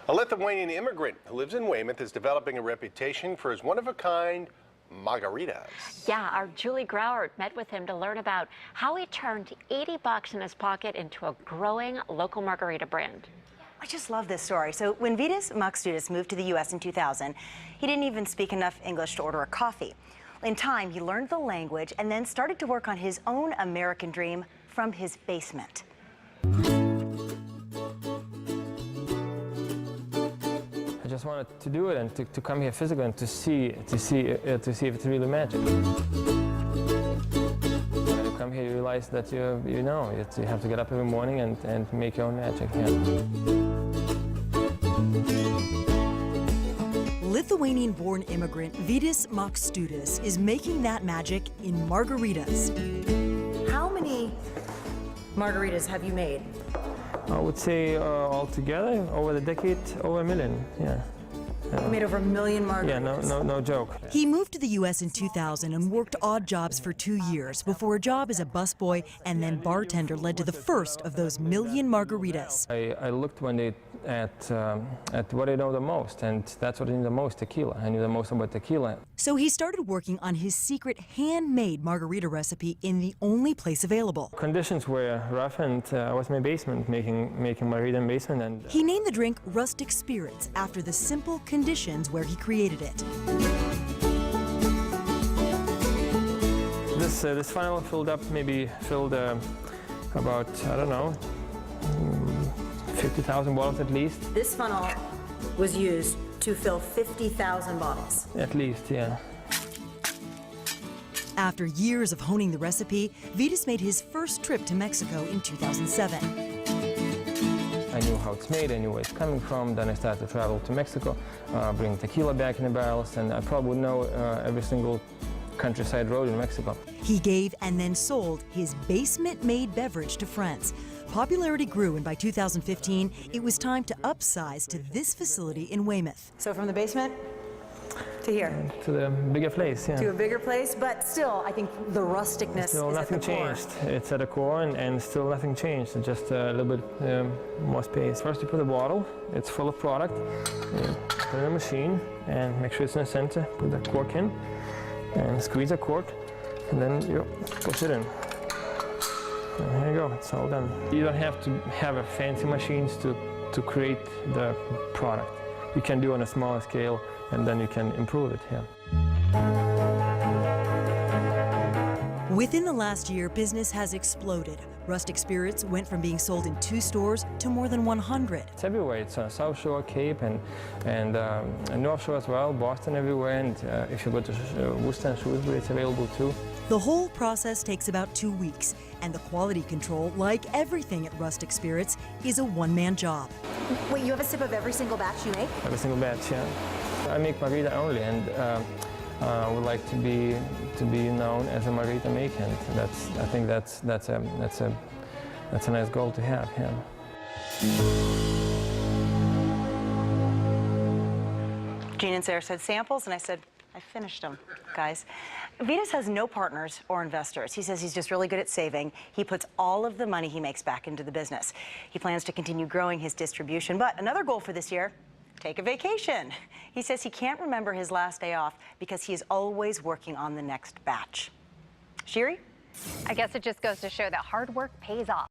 A Lithuanian immigrant who lives in Weymouth is developing a reputation for his one-of-a-kind margaritas. Yeah, our Julie Grauert met with him to learn about how he turned 80 bucks in his pocket into a growing local margarita brand. I just love this story. So when Vitas Makstudis moved to the U.S. in 2000, he didn't even speak enough English to order a coffee. In time, he learned the language and then started to work on his own American dream from his basement. I just wanted to do it and to come here physically and to see if it's really magic. When you come here, you realize that you have to get up every morning and make your own magic. Yeah. Lithuanian-born immigrant Vitas Makstudis is making that magic in margaritas. How many margaritas have you made? I would say altogether, over the decade, over 1 million, yeah. You made over 1 million margaritas. Yeah, no joke. He moved to the U.S. in 2000 and worked odd jobs for 2 years before a job as a busboy and then bartender led to the first of those 1 million margaritas. I looked one day at what I know the most, and that's what I knew the most, tequila. I knew the most about tequila. So he started working on his secret handmade margarita recipe in the only place available. Conditions were rough, and I was in my basement making margarita in the basement. And he named the drink Rustic Spirits after the simple conditions where he created it. This funnel filled about, I don't know, 50,000 bottles at least. This funnel was used to fill 50,000 bottles. At least, yeah. After years of honing the recipe, Vitas made his first trip to Mexico in 2007. I knew how it's made, I knew where it's coming from. Then I started to travel to Mexico, bring tequila back in the barrels, and I probably would know every single countryside road in Mexico. He gave and then sold his basement-made beverage to friends. Popularity grew, and by 2015, it was time to upsize to this facility in Weymouth. So from the basement to here? To the bigger place, yeah. To a bigger place, but still, I think the rusticness still is nothing at the core. changed. It's at the core, and still nothing changed. Just a little bit more space. First, you put the bottle. It's full of product. You put it in the machine, and make sure it's in the center. Put the cork in, and squeeze the cork, and then you push it in. And here you go, it's all done. You don't have to have a fancy machines to create the product. You can do it on a smaller scale, and then you can improve it, yeah. Within the last year, business has exploded. Rustic Spirits went from being sold in 2 stores to more than 100. It's everywhere. It's on South Shore, Cape, and North Shore as well, Boston everywhere, and if you go to Worcester and Shrewsbury, it's available too. The whole process takes about 2 weeks, and the quality control, like everything at Rustic Spirits, is a one-man job. Wait, you have a sip of every single batch you make? Every single batch, yeah. I make margarita only, and would like to be known as a margarita maker, and I think that's a nice goal to have, yeah. Gene and Sarah said samples, and I said, I finished them, guys. Vitas has no partners or investors. He says he's just really good at saving. He puts all of the money he makes back into the business. He plans to continue growing his distribution, but another goal for this year, take a vacation. He says he can't remember his last day off because he is always working on the next batch. Shiri? I guess it just goes to show that hard work pays off.